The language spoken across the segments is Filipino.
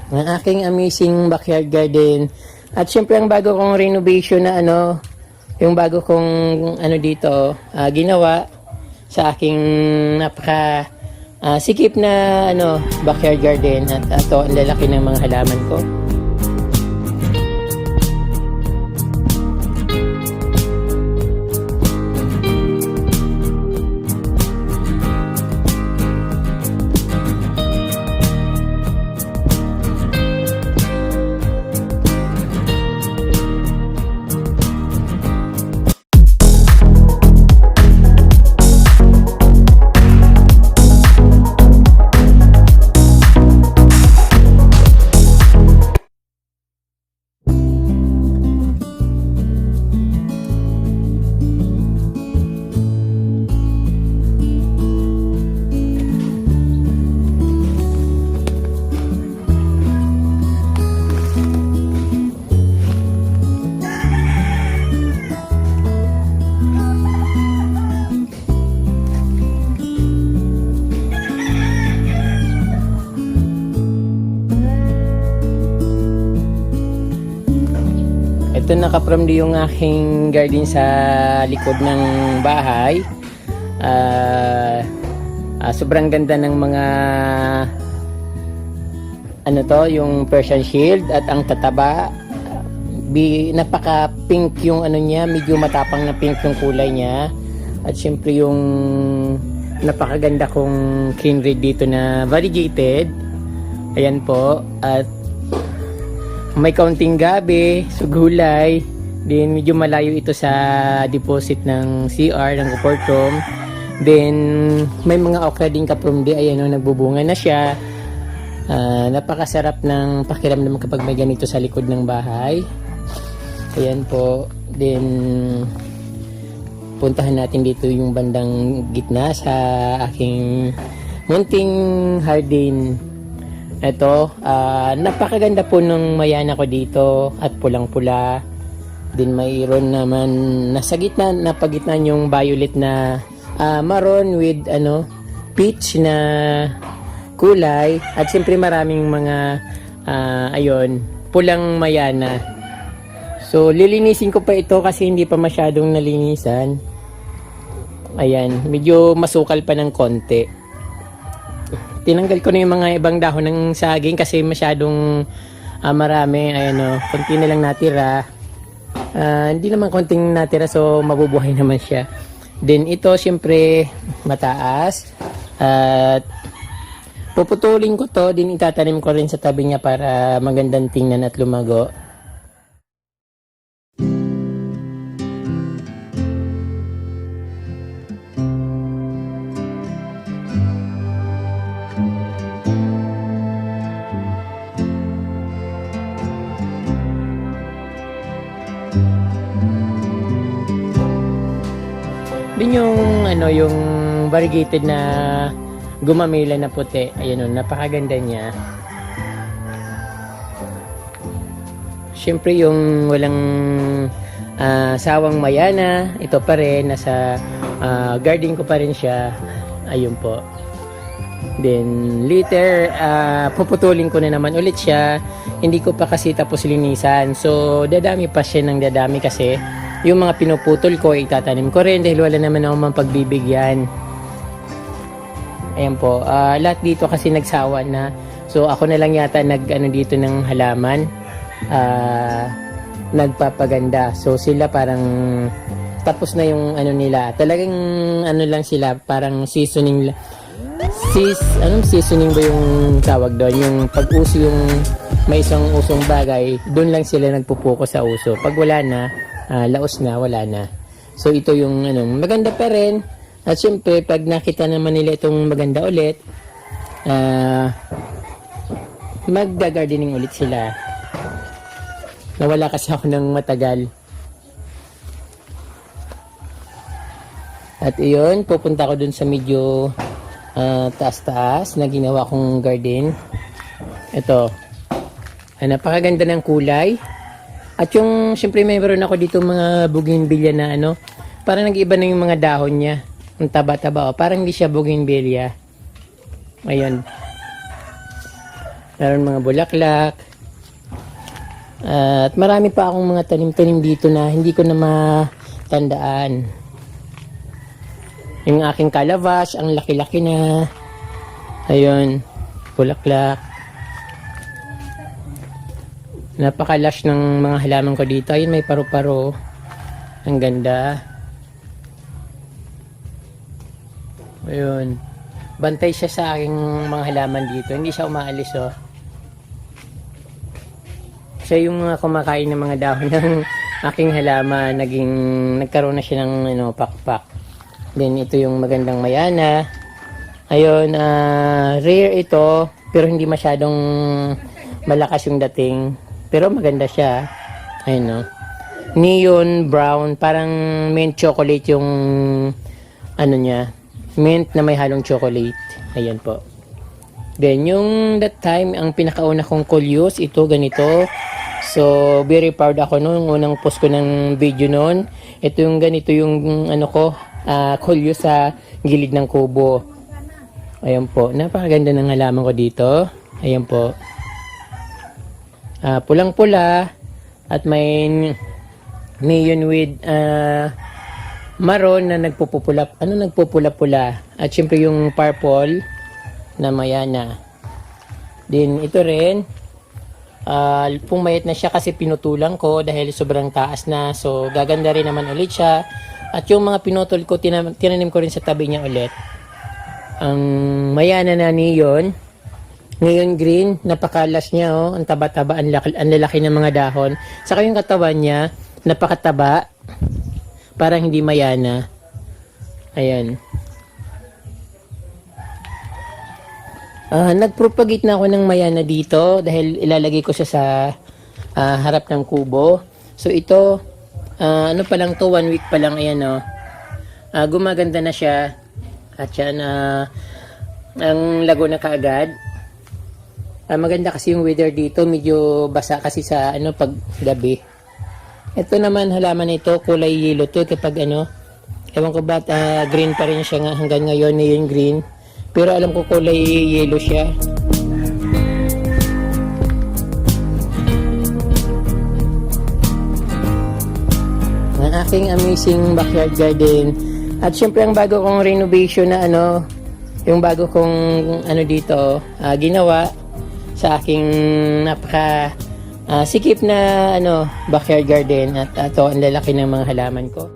Ang aking amazing backyard garden. At syempre ang bago kong renovation na yung bago kong dito, ginawa sa aking napaka sikip na backyard garden. At ito ang lalaki ng mga halaman ko. Ito naka-from yung aking garden sa likod ng bahay. Sobrang ganda ng mga yung Persian shield at ang tataba. Napaka-pink yung niya, medyo matapang na pink yung kulay niya. At syempre yung napakaganda kong king red dito na variegated. Ayan po. At may kaunting gabi, sugulay. Then medyo malayo ito sa deposit ng CR, ng Cuportum. Then may mga okra din kaprumdi. Ayan nagbubunga na siya. Napakasarap ng pakiramdam kapag may ganito sa likod ng bahay. Ayan po. Then puntahan natin dito yung bandang gitna sa aking munting hardin. Ito, napakaganda po ng mayana ko dito at pulang-pula. Din mayroon naman nasa gitna, napagitna yung violet na maroon with peach na kulay. At siyempre maraming mga pulang mayana. So lilinisin ko pa ito kasi hindi pa masyadong nalinisan. Ayan, medyo masukal pa ng konti. Tinanggal ko na yung mga ibang dahon ng saging kasi masyadong marami. Ayan konti na lang natira. Hindi naman konting natira, so mabubuhay naman siya. Then ito syempre mataas. At puputulin ko to, din itatanim ko rin sa tabi niya para magandang tingnan at lumago. Din yung variegated na gumamela na puti. Ayun napakaganda niya. Siyempre yung walang sawang mayana, ito pa rin nasa garden ko pa rin siya. Ayun po. Then later puputulin ko na naman ulit siya. Hindi ko pa kasi tapos linisan. So dadami pa siya ng dadami kasi yung mga pinuputol ko, itatanim ko rin dahil wala naman akong pagbibigyan. Ayan po. Lahat dito kasi nagsawa na. So, ako na lang yata dito ng halaman. Nagpapaganda. So, sila parang tapos na yung nila. Talagang lang sila, parang seasoning. Anong seasoning ba yung tawag doon? Yung pag-uso yung may isang usong bagay, doon lang sila nagpupuko sa uso. Pag wala na, laos na, wala na. So ito yung maganda pa rin. At syempre pag nakita naman nila itong maganda ulit, magda-gardening ulit sila. Nawala kasi ako ng matagal. At iyon, pupunta ko dun sa medyo taas-taas na ginawa kong garden. Ito, napakaganda ng kulay. At yung, syempre mayroon ako dito mga bougainvillea na parang nag-iba na yung mga dahon niya. Ang taba-taba, parang hindi siya bougainvillea. Ayun. Meron mga bulaklak. At marami pa akong mga tanim-tanim dito na hindi ko na matandaan. Yung aking calabash, ang laki-laki na. Ayun, bulaklak. Napaka-lush ng mga halaman ko dito. Ayun, may paru-paro. Ang ganda. Ayun. Bantay siya sa aking mga halaman dito. Hindi siya umaalis, oh. Siya yung mga kumakain ng mga dahon ng aking halaman. Nagkaroon na siya ng pakpak. Then, ito yung magandang mayana. Ayun, rare ito. Pero hindi masyadong malakas yung dating. Pero maganda siya. Ayun, no. Neon brown. Parang mint chocolate yung ano niya. Mint na may halong chocolate. Ayan po. Then, yung that time, ang pinakauna kong coleus, ito, ganito. So, very proud ako noon. Unang post ko ng video noon. Ito yung ganito yung, coleus sa gilid ng kubo. Ayan po. Napakaganda ng halaman ko dito. Ayan po. Pulang-pula. At may neon with, maroon na nagpupula-pula. At syempre yung purple na mayana. Then ito rin, pumayat na siya kasi pinutulang ko dahil sobrang taas na. So gaganda rin naman ulit siya. At yung mga pinutol ko, tinanim ko rin sa tabi niya ulit. Ang mayana na neon green, napakalas niya, oh. Ang taba-taba, ang lalaki ng mga dahon. Saka yung katawan niya, napakataba. Parang hindi mayana. Ayan. Nagpropagate na ako ng mayana dito dahil ilalagay ko siya sa harap ng kubo. So ito, ano pa lang to, 1 week pa lang, ayan, oh. Gumaganda na siya. At yan, ang lago na kaagad. Maganda kasi yung weather dito, medyo basa kasi sa pag gabi. Ito naman halaman ito, kulay yellow to kapag ewan ko ba't green pa rin siya hanggang ngayon na yung green. Pero alam ko kulay yellow siya. Ang aking amazing backyard garden. At syempre ang bago kong renovation na yung bago kong dito ginawa sa aking napaka sikip na backyard garden. At ito ang lalaki ng mga halaman ko.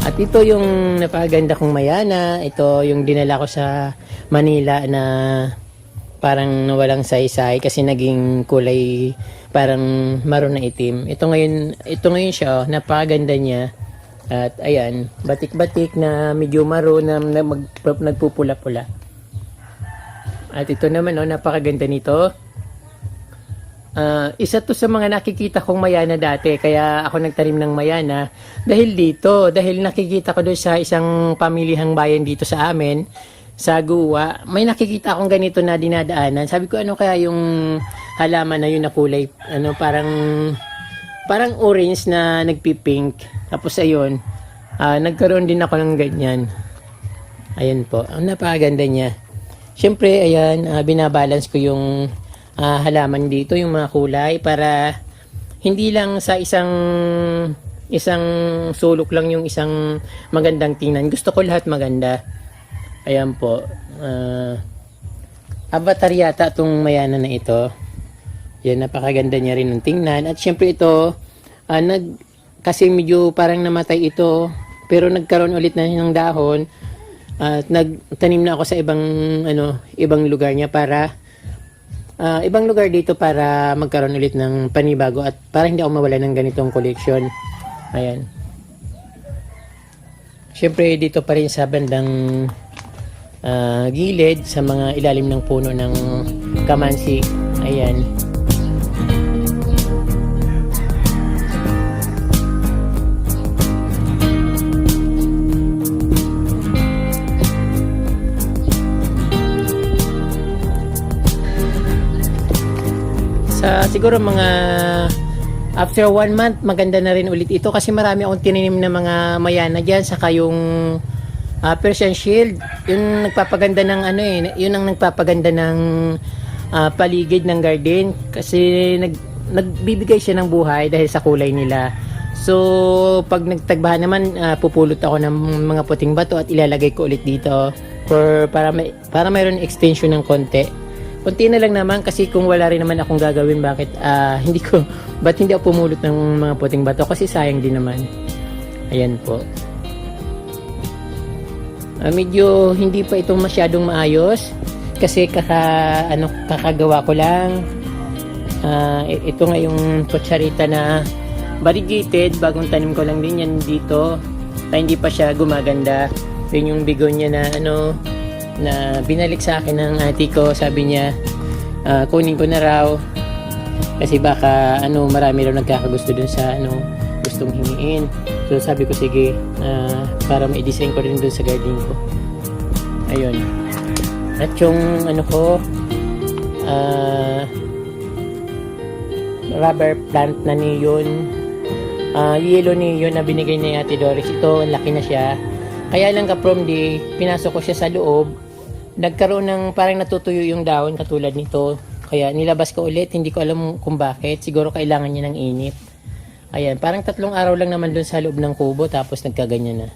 At ito yung napakaganda kong mayana. Ito yung dinala ko sa Manila na parang nawalang saysay kasi naging kulay parang maroon na itim. Ito ngayon siya, napakaganda niya. At ayan, batik-batik na medyo maroon na nagpupula-pula. At ito naman, napakaganda nito. Isa to sa mga nakikita kong mayana dati, kaya ako nagtanim ng mayana dahil nakikita ko doon sa isang pamilihang bayan dito sa amin sa Guwa, may nakikita akong ganito na dinadaanan. Sabi ko, ano kaya yung halaman na yun na kulay, parang orange na nagpipink. Tapos ayun, nagkaroon din ako ng ganyan. Ayun po, ang napakaganda niya. Siyempre, ayan, binabalance ko yung halaman dito, yung mga kulay, para hindi lang sa isang sulok lang yung isang magandang tingnan. Gusto ko lahat maganda. Ayan po. Avatar yata itong mayana na ito. Yan, napakaganda niya rin ng tingnan. At syempre ito, kasi medyo parang namatay ito, pero nagkaroon ulit na ng dahon. At nagtanim na ako sa ibang lugar niya para ibang lugar dito para magkaroon ulit ng panibago at para hindi ako mawala ng ganitong collection. Ayan. Syempre dito pa rin sa bandang gilid sa mga ilalim ng puno ng kamansi. Ayan. Siguro mga after 1 month maganda na rin ulit ito kasi marami akong tininim na mga mayana dyan, saka yung Persian Shield, yung nagpapaganda ng yun ang nagpapaganda ng paligid ng garden kasi nagbibigay siya ng buhay dahil sa kulay nila. So pag nagtagbahan naman, pupulot ako ng mga puting bato at ilalagay ko ulit dito para mayroon extension ng konti. Kunti na lang naman kasi kung wala rin naman akong gagawin, bakit hindi ako pumulot ng mga puting bato kasi sayang din naman. Ayan po. Medyo hindi pa ito masyadong maayos kasi kakagawa ko lang. Ito nga yung kutsarita na variegated, bagong tanim ko lang din yan dito. Hindi pa siya gumaganda. Yun yung bigonya na na binalik sa akin ng ate ko. Sabi niya kunin ko na raw kasi baka marami raw nagkakagusto dun sa gustong hingiin. So sabi ko sige, para ma-design ko rin dun sa garden ko. Ayun. At yung rubber plant na neon, yellow neon na binigay ni Ate Doris. Ito, laki na siya. Kaya lang from pinasok ko siya sa loob, nagkaroon ng parang natutuyo yung dahon katulad nito. Kaya nilabas ko ulit, hindi ko alam kung bakit. Siguro kailangan niya ng init. Ayan, parang 3 araw lang naman dun sa loob ng kubo tapos nagkaganyan na.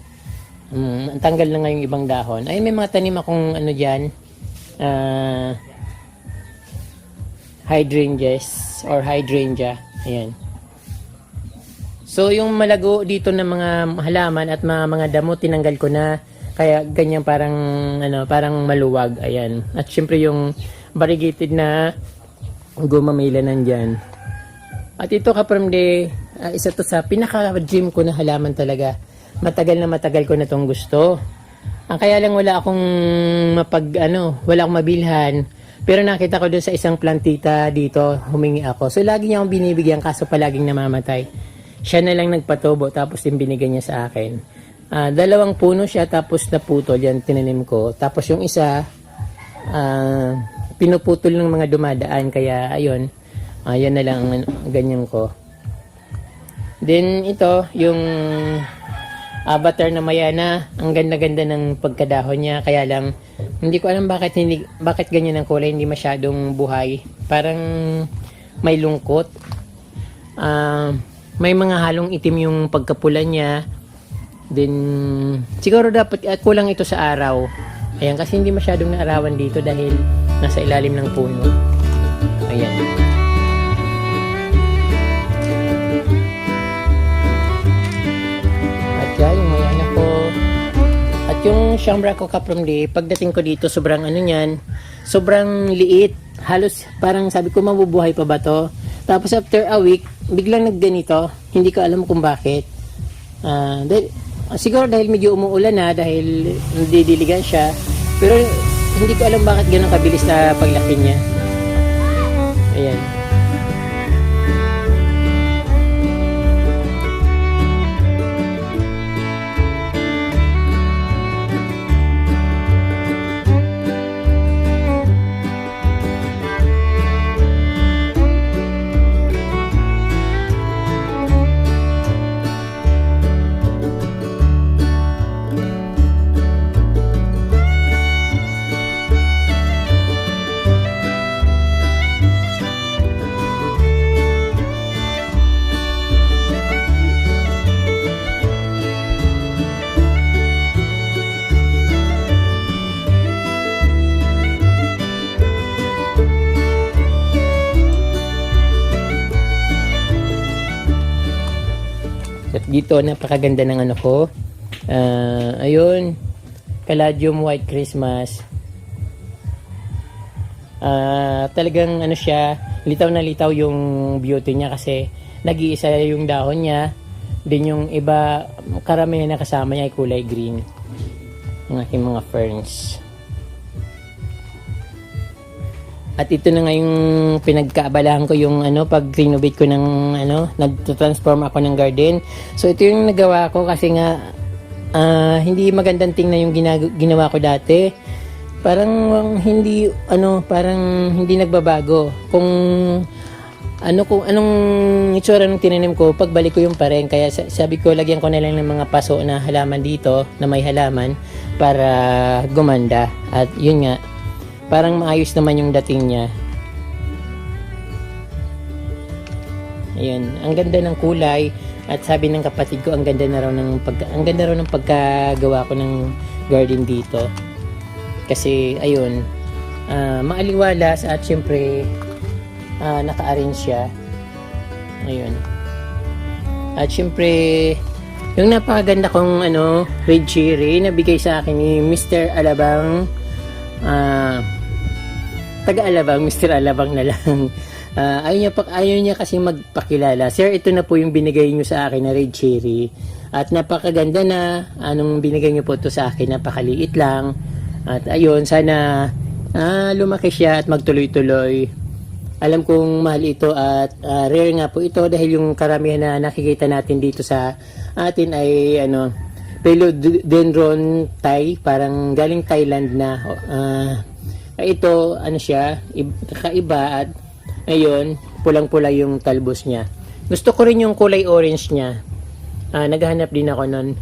Ang tanggal na nga yung ibang dahon. Ay, may mga tanim akong dyan. Hydrangeas or hydrangea. Ayan. So, yung malago dito ng mga halaman at mga damo, tinanggal ko na. Kaya ganyan parang maluwag. Ayan. At syempre yung variegated na gumamila nandyan. At ito isa to sa pinaka-dream ko na halaman talaga. Matagal ko na tong gusto. Kaya lang wala akong wala akong mabilhan. Pero nakita ko doon sa isang plantita dito, humingi ako. So lagi niya akong binibigyan kaso palaging namamatay. Siya na lang nagpatubo tapos yung binigyan niya sa akin. 2 puno siya tapos naputol yan, tinanim ko. Tapos yung isa pinuputol ng mga dumadaan, kaya ayun, yan na lang ganyan ko. Then ito yung avatar na mayana, ang ganda-ganda ng pagkadahon niya, kaya lang hindi ko alam bakit ganyan ang kulay, hindi masyadong buhay, parang may lungkot. May mga halong itim yung pagkapula niya. Then siguro dapat kulang ito sa araw. Ayan, kasi hindi masyadong naarawan dito dahil nasa ilalim ng puno. Ayan. At yan, yung mayana ko. At yung Shambra ko Kapramdi, pagdating ko dito, sobrang sobrang liit. Halos parang sabi ko, mabubuhay pa ba to? Tapos after a week, biglang nagganito. Hindi ko alam kung bakit. Siguro dahil medyo umuulan na, dahil didiligan siya. Pero hindi ko alam bakit ganun kabilis na paglaki niya. Ayan. dito napakaganda ng ano ko. Ayun, Caladium White Christmas. Talagang ano siya, litaw na litaw yung beauty niya kasi nag-iisa yung dahon niya. Din yung iba, karamihan na kasama niya ay kulay green. Ang aking mga ferns. At ito na nga yung pinagkaabalahan ko yung ano, pag renovate ko ng ano, nag-transform ako ng garden. So ito yung nagawa ko kasi nga hindi magandang tingnan yung ginawa ko dati. Parang hindi ano, parang hindi nagbabago. Kung anong itsura ng tinanim ko, pagbalik ko yung pa rin. Kaya sabi ko, lagyan ko na lang ng mga paso na halaman dito, na may halaman, para gumanda. At yun nga, parang maayos naman yung dating niya. Ayun, ang ganda ng kulay. At sabi ng kapatid ko, ang ganda na raw ng pagkagawa ko ng garden dito. Kasi ayun, maaliwalas at syempre naka-arrange siya. Ayun. At syempre, yung napakaganda kong ano, red cherry na bigay sa akin ni Mr. Alabang, taga-Alabang, Mr. Alabang na lang. Ayaw niya kasi magpakilala. Sir, ito na po yung binigay niyo sa akin na red cherry. At napakaganda na. Anong binigay niyo po to sa akin? Napakaliit lang. At ayun, sana lumaki siya at magtuloy-tuloy. Alam kong mahal ito at rare nga po ito dahil yung karamihan na nakikita natin dito sa atin ay ano, Philodendron Thai, parang galing Thailand na. Ito, ano siya, kakaiba at ayun, pulang-pula yung talbos niya. Gusto ko rin yung kulay orange niya. Naghahanap din ako nun.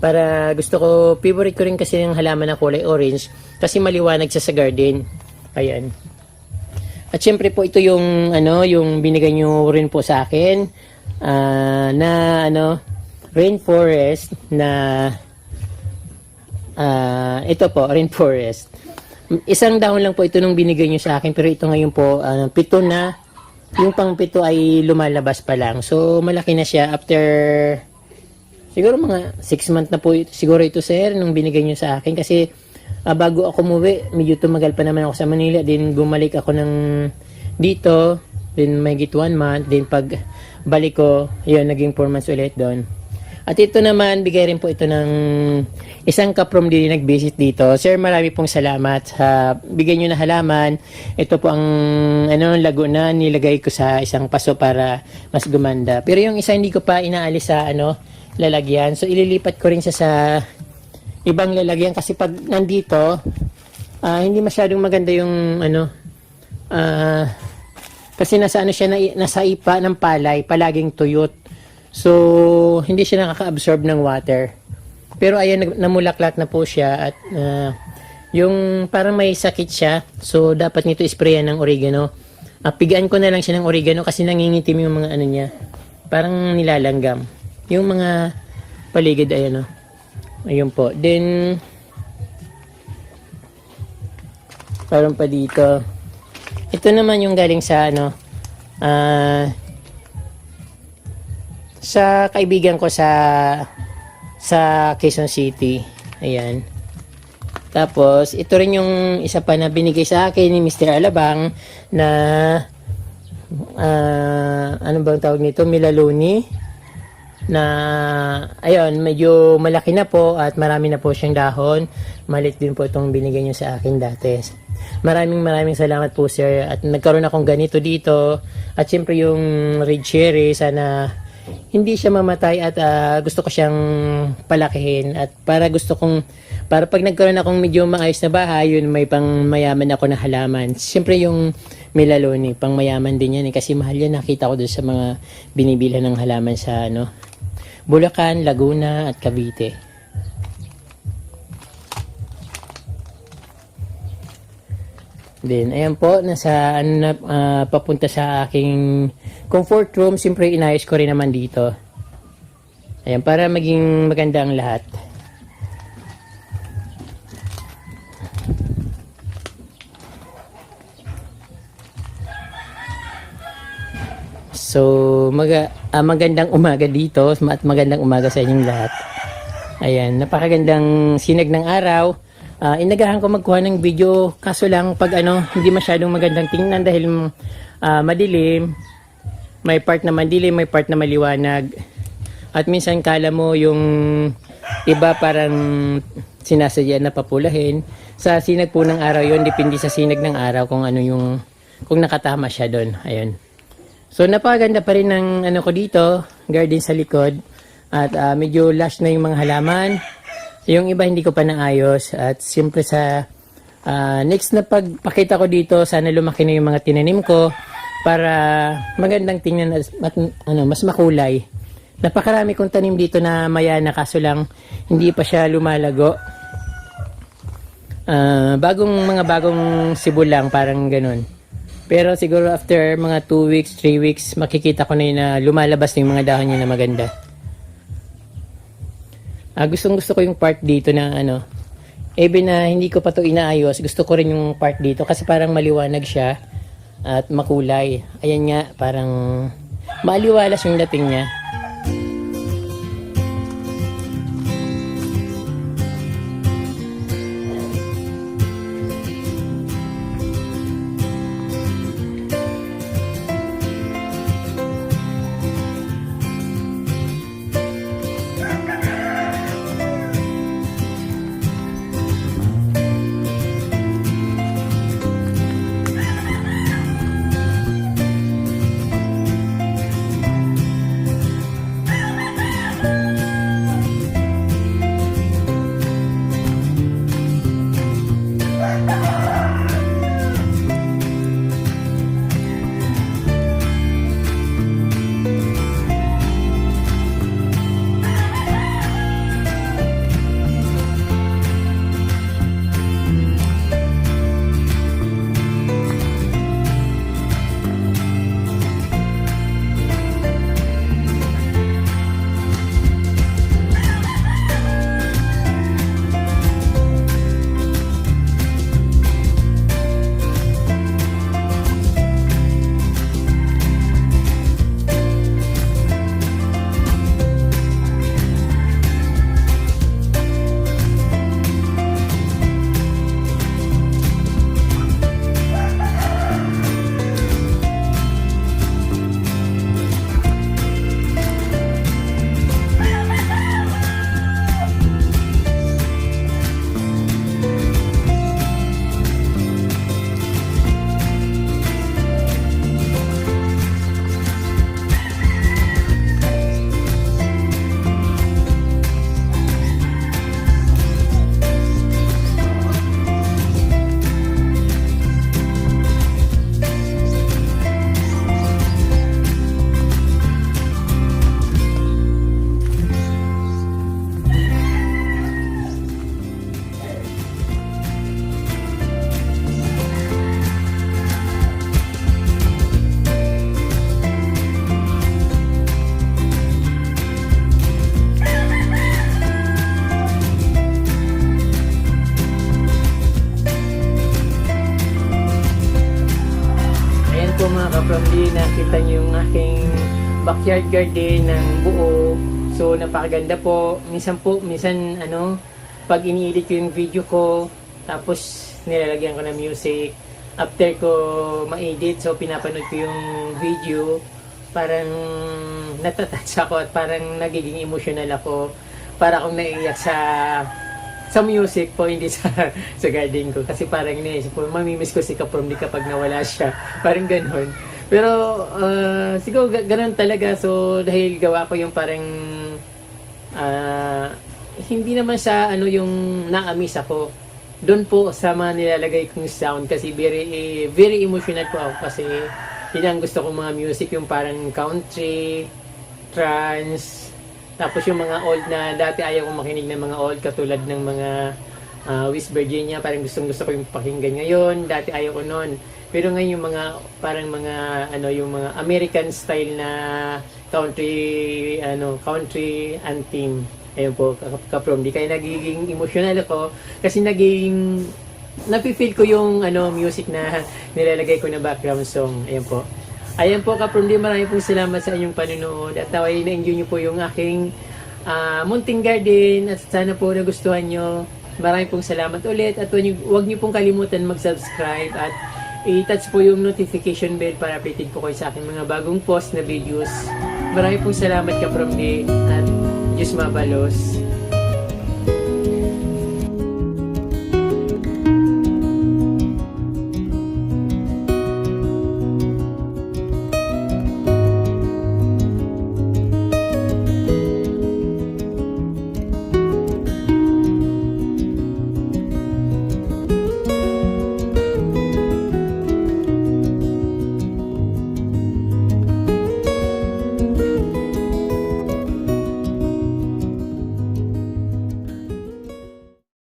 Para gusto ko, favorite ko rin kasi yung halaman na kulay orange kasi maliwanag siya sa garden. Ayan. At syempre po ito yung ano, yung binigay nyo rin po sa akin na ano, rainforest na ito po, rainforest. Isang dahon lang po ito nung binigay nyo sa akin, pero ito ngayon po, 7 na. Yung pang 7 ay lumalabas pa lang. So, malaki na siya after, siguro mga 6 months na po siguro ito, sir, nung binigay nyo sa akin. Kasi, bago ako umuwi, medyo tumagal pa naman ako sa Manila. Then, bumalik ako ng dito. Then, may 1 month. Then, pag balik ko, yun, naging 4 months ulit doon. At ito naman, bigay rin po ito ng isang kaprom din nag-visit dito. Sir, marami pong salamat sa bigay nyo na halaman. Ito po ang ano, lago na nilagay ko sa isang paso para mas gumanda. Pero yung isa hindi ko pa inaalis sa ano, lalagyan. So, ililipat ko rin siya sa ibang lalagyan kasi pag nandito, hindi masyadong maganda yung ano, kasi nasa ano siya, nasa ipa ng palay, palaging tuyot. So, hindi siya nakaka-absorb ng water. Pero ayan, namulaklak na po siya at yung parang may sakit siya. So, dapat nito isprayan ng oregano. Pigaan ko na lang siya ng oregano kasi nangingitim yung mga ano niya. Parang nilalanggam. Yung mga paligid, ayan o. Ayun po. Then, parang pa dito. Ito naman yung galing sa ano, sa kaibigan ko sa Quezon City. Ayan. Tapos, ito rin yung isa pa na binigay sa akin ni Mr. Alabang na ano bang tawag nito? Milaloni. Na, ayun, medyo malaki na po at marami na po siyang dahon. Malit din po itong binigay niyo sa akin dati. Maraming salamat po, sir. At nagkaroon akong ganito dito. At syempre yung red cherry, sana hindi siya mamatay at gusto ko siyang palakihin at para pag nagkaroon akong medyo maayos na bahay, yun may pang mayaman ako na halaman. Siyempre yung melaloni, pang mayaman din yan kasi mahal yan, nakita ko doon sa mga binibilhan ng halaman sa ano, Bulacan, Laguna at Cavite. Then, ayan po, nasa papunta sa aking comfort room. Siyempre, inayos ko rin naman dito. Ayan, para maging maganda ang lahat. So, magandang umaga dito at magandang umaga sa inyong lahat. Ayan, napakagandang sinag ng araw. Inagahan ko magkuha ng video, kaso lang pag hindi masyadong magandang tingnan dahil madilim. May part na madilim, may part na maliwanag. At minsan kala mo yung iba parang sinasadya na papulahin. Sa sinag po ng araw yon, depende sa sinag ng araw kung kung nakatama siya doon. Ayun. So napakaganda pa rin ng ko dito, garden sa likod. At medyo lush na yung mga halaman. Yung iba hindi ko pa naayos. At siyempre sa next na pagpakita ko dito, sana lumaki na yung mga tinanim ko para magandang tingnan at mas makulay. Napakarami kong tanim dito na mayana, kaso lang hindi pa siya lumalago. Bagong sibulang, parang ganun. Pero siguro after mga 2 weeks, 3 weeks, makikita ko na yun na lumalabas na yung mga dahon niya na maganda. Gusto ko yung part dito na even na hindi ko pa to inaayos, gusto ko rin yung part dito kasi parang maliwanag siya at makulay. Ayan nga, parang maliwalas yung dating niya. Nakita niyo yung aking backyard garden ng buo. So napakaganda po. Minsan pag iniedit ko yung video ko, tapos nilalagyan ko ng music. After ko ma-edit, so pinapanood ko yung video, parang natatouch ako at parang nagiging emotional ako. Para akong naiiyak sa music po, hindi sa garden ko. Kasi parang iniisip ko, mamimiss ko si Kaprom Lee kapag nawala siya. Parang ganon. Pero siguro ganun talaga. So dahil gawa ko yung parang hindi naman siya yung na-amaze ako. Doon po sa mga nilalagay kong sound kasi very emotional po ako kasi yun ang gusto kong mga music, yung parang country, trance, tapos yung mga old na dati ayaw kong makinig ng mga old katulad ng mga West Virginia, parang gusto ko yung pakinggan ngayon. Dati ayaw ko noon. Pero ngayon yung mga parang mga yung mga American style na country country anthem. Ayun po, Kaprom Lee. Kaya nagiging emotional ako kasi nafe-feel ko yung music na nilalagay ko na background song. Ayun po. Ayan po Kaprom D, marami pong salamat sa inyong panonood at naway na-enjoy nyo po yung aking munting garden at sana po nagustuhan nyo. Maraming pong salamat ulit at huwag nyo pong kalimutan mag-subscribe at i-touch po yung notification bell para updated po kayo sa aking mga bagong post na videos. Maraming pong salamat Kaprom D at Diyos mabalos.